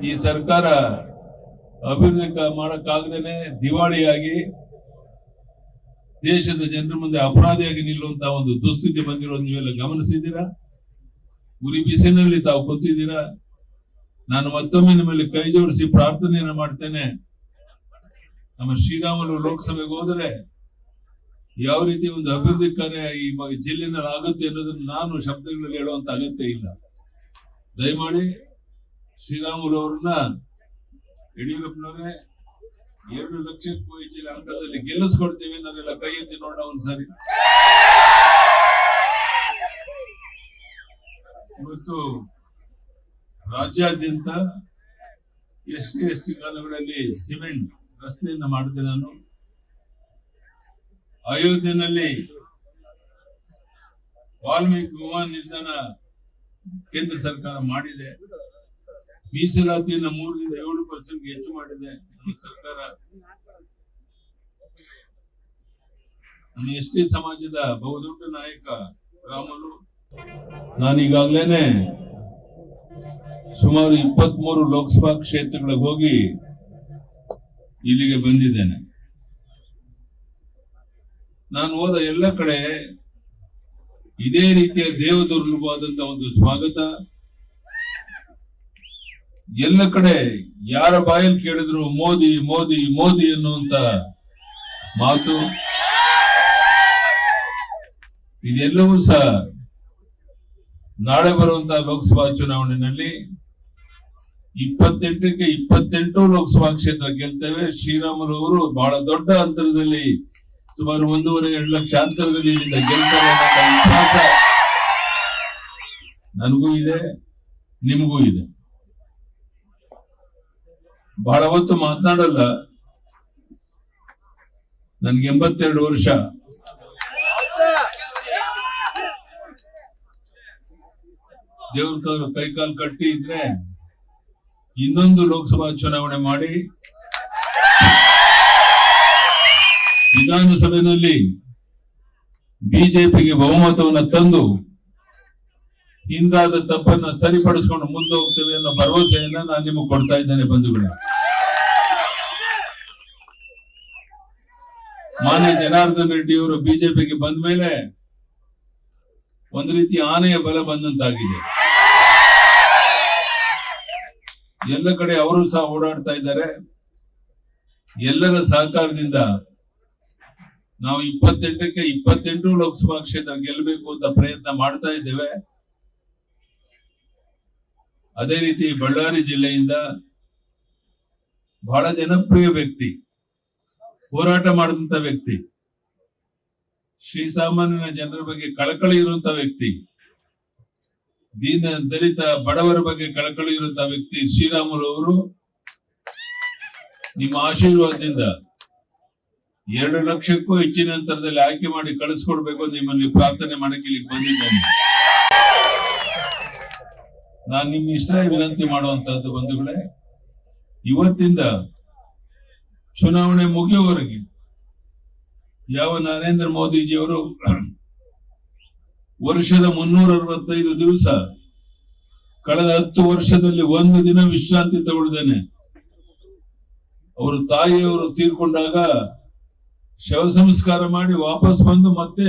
ಈ ಸರ್ಕಾರ ಅಭಿವೃದ್ಧಿ ಮಾಡಕ್ಕಾಗದೇನೆ ದಿವಾಳಿಯಾಗಿ ದೇಶದ ಜನರ ಮುಂದೆ ಅಪರಾಧಿಯಾಗಿ ನಿಲ್ಲುವಂತಹ ಒಂದು ದುಸ್ಥಿತಿ ಬಂದಿರೋದು ನೀವೆಲ್ಲ ಗಮನಿಸಿದ್ದೀರಾ. ಉರಿ ಬಿಸಿನಲ್ಲಿ ತಾವು ಕೂತಿದ್ದೀರಾ. ನಾನು ಮತ್ತೊಮ್ಮೆ ನಿಮ್ಮಲ್ಲಿ ಕೈ ಜೋಡಿಸಿ ಪ್ರಾರ್ಥನೆಯನ್ನು ಮಾಡ್ತೇನೆ. ನಮ್ಮ ಶ್ರೀರಾಮುಲು ಲೋಕಸಭೆಗೆ ಹೋದರೆ ಯಾವ ರೀತಿ ಒಂದು ಅಭಿವೃದ್ಧಿ ಕಾರ್ಯ ಈ ಜಿಲ್ಲೆನಲ್ಲಿ ಆಗುತ್ತೆ ಅನ್ನೋದನ್ನ ನಾನು ಶಬ್ದಗಳಲ್ಲಿ ಹೇಳುವಂತ ಅಗತ್ಯ ಇಲ್ಲ. ದಯಮಾಡಿ ಶ್ರೀರಾಮುಲು ಅವ್ರನ್ನ ಯಡಿಯೂರಪ್ಪನವರೇ 2 ಲಕ್ಷಕ್ಕೂ ಹೆಚ್ಚಿನ ಅಂತರದಲ್ಲಿ ಗೆಲ್ಲಿಸ್ಕೊಡ್ತೇವೆ. ನಾವೆಲ್ಲ ಕೈ ಎತ್ತಿ ನೋಡೋಣ ಒಂದ್ಸರಿ. ಇವತ್ತು ರಾಜ್ಯಾದ್ಯಂತ ಎಸ್ಟಿ ಕಾಲುಗಳಲ್ಲಿ ಸಿಮೆಂಟ್ ರಸ್ತೆಯನ್ನ ಮಾಡಿದೆ. ನಾನು ಅಯೋಧ್ಯೆಯಲ್ಲಿ ವಾಲ್ಮೀಕಿ ವಿಮಾನ ನಿಲ್ದಾಣ ಕೇಂದ್ರ ಸರ್ಕಾರ ಮಾಡಿದೆ. ಮೀಸಲಾತಿಯನ್ನ 3ರಿಂದ 7% ಹೆಚ್ಚು ಮಾಡಿದೆ ನಮ್ಮ ಸರ್ಕಾರ. ನಮ್ಮ ಎಸ್ಟಿ ಸಮಾಜದ ಬಹುದೊಡ್ಡ ನಾಯಕ ರಾಮುಲು. ನಾನೀಗಾಗ್ಲೇನೆ ಸುಮಾರು 23 ಲೋಕಸಭಾ ಕ್ಷೇತ್ರಗಳಿಗೆ ಹೋಗಿ ಇಲ್ಲಿಗೆ ಬಂದಿದ್ದೇನೆ. ನಾನು ಹೋದ ಎಲ್ಲ ಕಡೆ ಇದೇ ರೀತಿಯ ದೇವದುರ್ಲಭವಾದಂತ ಒಂದು ಸ್ವಾಗತ. ಎಲ್ಲ ಕಡೆ ಯಾರ ಬಾಯಲ್ಲಿ ಕೇಳಿದ್ರು ಮೋದಿ ಮೋದಿ ಮೋದಿ ಅನ್ನುವಂತ ಮಾತು. ಇದೆಲ್ಲವೂ ಸಹ ನಾಳೆ ಬರುವಂತಹ ಲೋಕಸಭಾ ಚುನಾವಣೆಯಲ್ಲಿ 28ಕ್ಕೆ 28 ಲೋಕಸಭಾ ಕ್ಷೇತ್ರ ಗೆಲ್ತೇವೆ. ಶ್ರೀರಾಮುಲು ಅವರು ಬಹಳ ದೊಡ್ಡ ಅಂತರದಲ್ಲಿ ಸುಮಾರು 1.5-2 ಲಕ್ಷ ಅಂತರದಲ್ಲಿ ಇಲ್ಲಿಂದ ಗೆಲ್ತಾರೆ ಅನ್ನೋ ವಿಶ್ವಾಸ ನನಗೂ ಇದೆ, ನಿಮಗೂ ಇದೆ. ಬಹಳ ಹೊತ್ತು ಮಾತನಾಡಲ್ಲ. ನನ್ಗೆ 82 ವರ್ಷ. ದೇವ್ರ ಕೈಕಾಲು ಕಟ್ಟಿ ಇದ್ರೆ ಇನ್ನೊಂದು ಲೋಕಸಭಾ ಚುನಾವಣೆ ಮಾಡಿ ವಿಧಾನಸಭೆಯಲ್ಲಿ ಬಿಜೆಪಿಗೆ ಬಹುಮತವನ್ನು ತಂದು ಹಿಂದಾದ ತಪ್ಪನ್ನ ಸರಿಪಡಿಸಿಕೊಂಡು ಮುಂದೆ ಹೋಗ್ತೇವೆ ಅನ್ನೋ ಭರವಸೆಯನ್ನ ನಾನು ನಿಮಗೆ ಕೊಡ್ತಾ ಇದ್ದೇನೆ ಬಂಧುಗಳೇ. ಮಾನ್ಯ ಜನಾರ್ದನ್ ರೆಡ್ಡಿ ಅವರು ಬಿಜೆಪಿಗೆ ಬಂದ ಮೇಲೆ ಒಂದು ರೀತಿ ಆನೆಯ ಬಲ ಬಂದಂತಾಗಿದೆ. ಎಲ್ಲ ಕಡೆ ಅವರು ಸಹ ಓಡಾಡ್ತಾ ಇದ್ದಾರೆ. ಎಲ್ಲರ ಸಹಕಾರದಿಂದ ನಾವು 28ಕ್ಕೆ 28 ಲೋಕಸಭಾ ಕ್ಷೇತ್ರ ಗೆಲ್ಲಬೇಕು ಅಂತ ಪ್ರಯತ್ನ ಮಾಡ್ತಾ ಇದ್ದೇವೆ. ಅದೇ ರೀತಿ ಬಳ್ಳಾರಿ ಜಿಲ್ಲೆಯಿಂದ ಬಹಳ ಜನಪ್ರಿಯ ವ್ಯಕ್ತಿ, ಹೋರಾಟ ಮಾಡಿದಂತ ವ್ಯಕ್ತಿ, ಶ್ರೀಸಾಮಾನ್ಯನ ಜನರ ಬಗ್ಗೆ ಕಳಕಳಿ ಇರುವಂತಹ ವ್ಯಕ್ತಿ, ದೀನ ದಲಿತ ಬಡವರ ಬಗ್ಗೆ ಕಳಕಳಿ ಇರುವಂತಹ ವ್ಯಕ್ತಿ ಶ್ರೀರಾಮುಲು ಅವರು ನಿಮ್ಮ ಆಶೀರ್ವಾದದಿಂದ 2 ಲಕ್ಷಕ್ಕೂ ಹೆಚ್ಚಿನ ಅಂತರದಲ್ಲಿ ಆಯ್ಕೆ ಮಾಡಿ ಕಳಿಸ್ಕೊಡ್ಬೇಕು ನಿಮ್ಮಲ್ಲಿ ಪ್ರಾರ್ಥನೆ ಮಾಡಕ್ಕೆ ಇಲ್ಲಿಗೆ ಬಂದಿದ್ದೇನೆ. ನಾನು ನಿಮ್ಮ ಇಷ್ಟ ವಿನಂತಿ ಮಾಡುವಂತಹದ್ದು ಬಂಧುಗಳೇ, ಇವತ್ತಿಂದ ಚುನಾವಣೆ ಮುಗಿಯುವವರೆಗೆ ಯಾವ ನರೇಂದ್ರ ಮೋದಿಜಿಯವರು ವರ್ಷದ 365 ದಿವಸ ಕಳೆದ 10 ವರ್ಷದಲ್ಲಿ 1 ದಿನ ವಿಶ್ರಾಂತಿ ತಗೊಳ್ದೇನೆ ಅವರು ತಾಯಿಯವರು ತೀರ್ಕೊಂಡಾಗ ಶವ ಸಂಸ್ಕಾರ ಮಾಡಿ ವಾಪಸ್ ಬಂದು ಮತ್ತೆ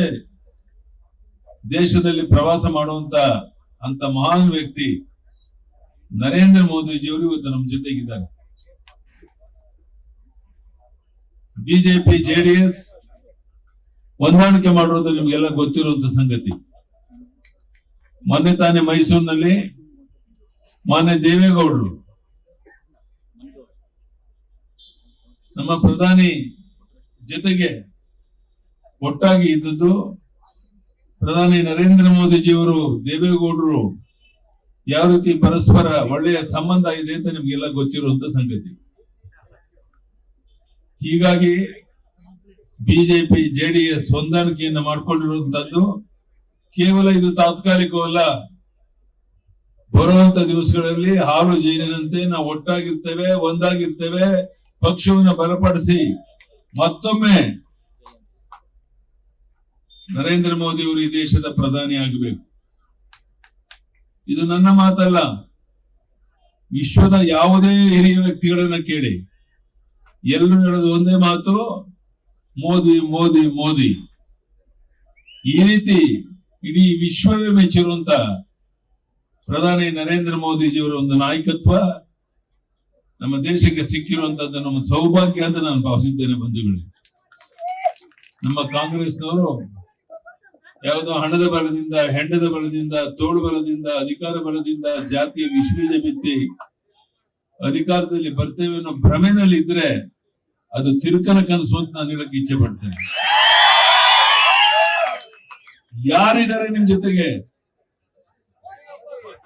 ದೇಶದಲ್ಲಿ ಪ್ರವಾಸ ಮಾಡುವಂತ ಅಂತ ಮಹಾನ್ ವ್ಯಕ್ತಿ ನರೇಂದ್ರ ಮೋದಿಜಿಯವರು ಇವತ್ತು ನಮ್ಮ ಜೊತೆಗಿದ್ದಾರೆ. ಬಿಜೆಪಿ ಜೆಡಿಎಸ್ ಹೊಂದಾಣಿಕೆ ಮಾಡಿರೋದು ನಿಮ್ಗೆಲ್ಲ ಗೊತ್ತಿರುವಂತ ಸಂಗತಿ. ಮೊನ್ನೆ ತಾನೇ ಮೈಸೂರಿನಲ್ಲಿ ಮಾನ್ಯ ದೇವೇಗೌಡರು ನಮ್ಮ ಪ್ರಧಾನಿ ಜೊತೆಗೆ ಒಟ್ಟಾಗಿ ಇದ್ದದ್ದು. ಪ್ರಧಾನಿ ನರೇಂದ್ರ ಮೋದಿಜಿಯವರು ದೇವೇಗೌಡರು ಯಾವ ರೀತಿ ಪರಸ್ಪರ ಒಳ್ಳೆಯ ಸಂಬಂಧ ಇದೆ ಅಂತ ನಿಮ್ಗೆಲ್ಲ ಗೊತ್ತಿರುವಂತ ಸಂಗತಿ. ಹೀಗಾಗಿ ಬಿಜೆಪಿ ಜೆಡಿಎಸ್ ಹೊಂದಾಣಿಕೆಯನ್ನು ಮಾಡ್ಕೊಂಡಿರುವಂತದ್ದು ಕೇವಲ ಇದು ತಾತ್ಕಾಲಿಕವಲ್ಲ. ಬರುವಂತ ದಿವಸಗಳಲ್ಲಿ ಹಾಲು ಜೇನಿನಂತೆ ನಾವು ಒಟ್ಟಾಗಿರ್ತೇವೆ, ಒಂದಾಗಿರ್ತೇವೆ. ಪಕ್ಷವನ್ನು ಬಲಪಡಿಸಿ ಮತ್ತೊಮ್ಮೆ ನರೇಂದ್ರ ಮೋದಿ ಅವರು ಈ ದೇಶದ ಪ್ರಧಾನಿ ಆಗಬೇಕು. ಇದು ನನ್ನ ಮಾತಲ್ಲ. ವಿಶ್ವದ ಯಾವುದೇ ಹಿರಿಯ ವ್ಯಕ್ತಿಗಳನ್ನ ಕೇಳಿ, ಎಲ್ಲರೂ ಹೇಳೋದು ಒಂದೇ ಮಾತು, ಮೋದಿ ಮೋದಿ ಮೋದಿ. ಈ ರೀತಿ ಇಡೀ ವಿಶ್ವವೇ ಮೆಚ್ಚಿರುವಂತ ಪ್ರಧಾನಿ ನರೇಂದ್ರ ಮೋದಿಜಿಯವರ ಒಂದು ನಾಯಕತ್ವ ನಮ್ಮ ದೇಶಕ್ಕೆ ಸಿಕ್ಕಿರುವಂತದ್ದು ನಮ್ಮ ಸೌಭಾಗ್ಯ ಅಂತ ನಾನು ಭಾವಿಸಿದ್ದೇನೆ ಬಂಧುಗಳೇ. ನಮ್ಮ ಕಾಂಗ್ರೆಸ್ನವರು ಯಾವುದೋ ಹಣದ ಬಲದಿಂದ, ಹೆಂಡದ ಬಲದಿಂದ, ತೋಳು ಬಲದಿಂದ, ಅಧಿಕಾರ ಬಲದಿಂದ, ಜಾತಿಯ ವಿಶ್ವೀಜ ಬಿತ್ತಿ ಅಧಿಕಾರದಲ್ಲಿ ಬರ್ತೇವೆ ಅನ್ನೋ ಭ್ರಮೆನಲ್ಲಿ ಇದ್ರೆ ಅದು ತಿರುಕನ ಕನಸು ಅಂತ ನಾನು ಹೇಳಕ್ಕೆ ಇಚ್ಛೆ ಪಡ್ತೇನೆ. ಯಾರಿದ್ದಾರೆ ನಿಮ್ ಜೊತೆಗೆ?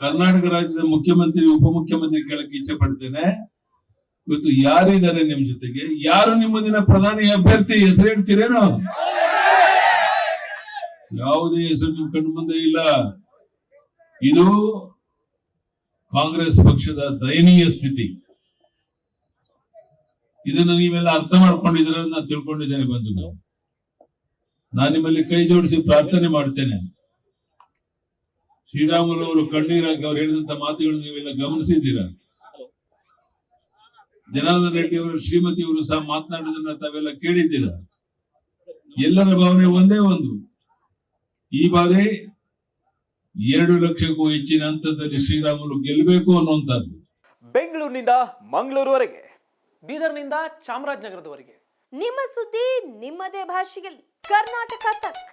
ಕರ್ನಾಟಕ ರಾಜ್ಯದ ಮುಖ್ಯಮಂತ್ರಿ, ಉಪಮುಖ್ಯಮಂತ್ರಿ ಕೇಳಕ್ಕೆ ಇಚ್ಛೆ ಪಡ್ತೇನೆ, ಇವತ್ತು ಯಾರಿದ್ದಾರೆ ನಿಮ್ ಜೊತೆಗೆ? ಯಾರು ನಿಮ್ಮ ದಿನ ಪ್ರಧಾನಿ ಅಭ್ಯರ್ಥಿ? ಹೆಸರು ಹೇಳ್ತೀರೇನೋ? ಯಾವುದೇ ಹೆಸರು ನಿಮ್ ಕಣ್ಣು ಮುಂದೆ ಇಲ್ಲ. ಇದು ಕಾಂಗ್ರೆಸ್ ಪಕ್ಷದ ದಯನೀಯ ಸ್ಥಿತಿ. ಇದನ್ನ ನೀವೆಲ್ಲ ಅರ್ಥ ಮಾಡ್ಕೊಂಡಿದ್ರೆ ನಾನು ತಿಳ್ಕೊಂಡಿದ್ದೇನೆ ಬಂಧುಗಳು. ನಾನು ನಿಮ್ಮಲ್ಲಿ ಕೈ ಜೋಡಿಸಿ ಪ್ರಾರ್ಥನೆ ಮಾಡ್ತೇನೆ. ಶ್ರೀರಾಮುಲು ಅವರು ಕಣ್ಣೀರಾಗಿ ಅವ್ರು ಹೇಳಿದಂತ ಮಾತುಗಳು ನೀವೆಲ್ಲ ಗಮನಿಸಿದ್ದೀರಾ. ಜನಾರ್ದನ್ ರೆಡ್ಡಿ ಅವರು, ಶ್ರೀಮತಿ ಅವರು ಸಹ ಮಾತನಾಡಿದನ್ನ ತಾವೆಲ್ಲ ಕೇಳಿದ್ದೀರಾ. ಎಲ್ಲರ ಭಾವನೆ ಒಂದೇ ಒಂದು, ಈ ಬಾರಿ 2 ಲಕ್ಷಕ್ಕೂ ಹೆಚ್ಚಿನ ಹಂತದಲ್ಲಿ ಶ್ರೀರಾಮುಲು ಗೆಲ್ಲಬೇಕು ಅನ್ನುವಂಥದ್ದು. ಬೆಂಗಳೂರಿನಿಂದ ಮಂಗಳೂರುವರೆಗೆ, ಬೀದರ್ನಿಂದ ಚಾಮರಾಜನಗರದವರೆಗೆ ನಿಮ್ಮ ಸುದ್ದಿ ನಿಮ್ಮದೇ ಭಾಷೆಯಲ್ಲಿ. ಕರ್ನಾಟಕ ತಕ್.